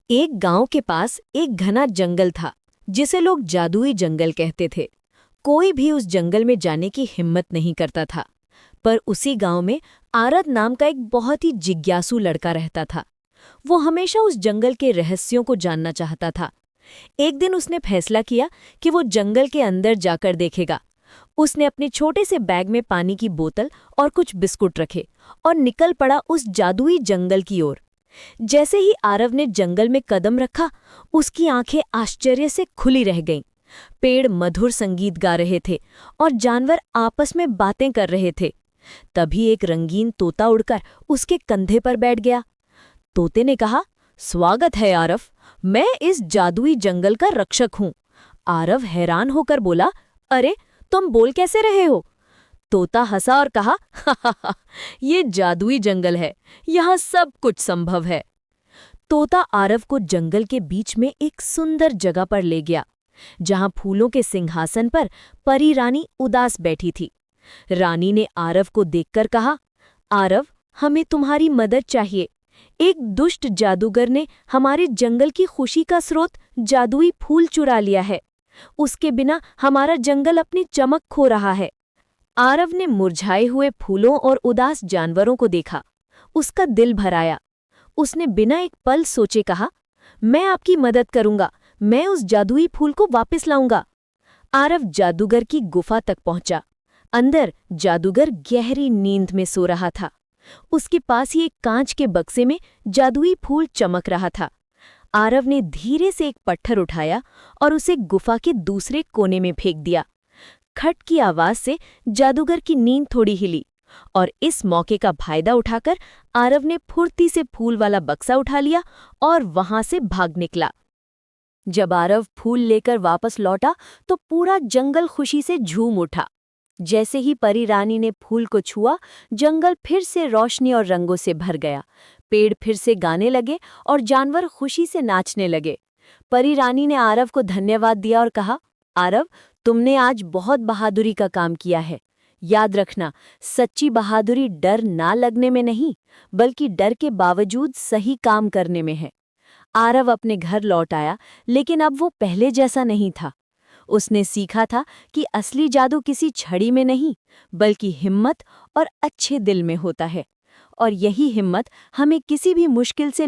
एक गांव के पास एक घना जंगल था जिसे लोग जादुई जंगल कहते थे। कोई भी उस जंगल में जाने की हिम्मत नहीं करता था। पर उसी गांव में आरद नाम का एक बहुत ही जिज्ञासु लड़का रहता था। वो हमेशा उस जंगल के रहस्यों को जानना चाहता था। एक दिन उसने फैसला किया कि वो जंगल के अंदर जाकर देखेगा। उसने अपने छोटे से बैग में पानी की बोतल और कुछ बिस्कुट रखे और निकल पड़ा उस जादुई जंगल की ओर। जैसे ही आरव ने जंगल में कदम रखा, उसकी आंखें आश्चर्य से खुली रह गईं। पेड़ मधुर संगीत गा रहे थे और जानवर आपस में बातें कर रहे थे। तभी एक रंगीन तोता उड़कर उसके कंधे पर बैठ गया। तोते ने कहा, स्वागत है आरव, मैं इस जादुई जंगल का रक्षक हूँ। आरव हैरान होकर बोला, अरे तुम बोल कैसे रहे हो? तोता हंसा और कहा, हा, ये जादुई जंगल है, यहाँ सब कुछ संभव है। तोता आरव को जंगल के बीच में एक सुंदर जगह पर ले गया, जहाँ फूलों के सिंहासन पर परी रानी उदास बैठी थी। रानी ने आरव को देखकर कहा, आरव, हमें तुम्हारी मदद चाहिए। एक दुष्ट जादूगर ने हमारे जंगल की खुशी का स्रोत जादुई फूल चुरा लिया है। उसके बिना हमारा जंगल अपनी चमक खो रहा है। आरव ने मुरझाए हुए फूलों और उदास जानवरों को देखा। उसका दिल भर आया। उसने बिना एक पल सोचे कहा, मैं आपकी मदद करूंगा, मैं उस जादुई फूल को वापस लाऊंगा। आरव जादूगर की गुफा तक पहुंचा। अंदर जादूगर गहरी नींद में सो रहा था। उसके पास ही एक कांच के बक्से में जादुई फूल चमक रहा था। आरव ने धीरे से एक पत्थर उठाया और उसे गुफा के दूसरे कोने में फेंक दिया। खट की आवाज से जादूगर की नींद थोड़ी हिली और इस मौके का फायदा उठाकर आरव ने फुर्ती से फूल वाला बक्सा उठा लिया और वहां से भाग निकला। जब आरव फूल लेकर वापस लौटा तो पूरा जंगल खुशी से झूम उठा। जैसे ही परी रानी ने फूल को छुआ, जंगल फिर से रोशनी और रंगों से भर गया। पेड़ फिर से गाने लगे और जानवर खुशी से नाचने लगे। परी रानी ने आरव को धन्यवाद दिया और कहा, आरव, तुमने आज बहुत बहादुरी का काम किया है। याद रखना, सच्ची बहादुरी डर ना लगने में नहीं, बल्कि डर के बावजूद सही काम करने में है। आरव अपने घर लौट आया, लेकिन अब वो पहले जैसा नहीं था। उसने सीखा था कि असली जादू किसी छड़ी में नहीं, बल्कि हिम्मत और अच्छे दिल में होता है। और यही हिम्मत हमें किसी भी मुश्किल से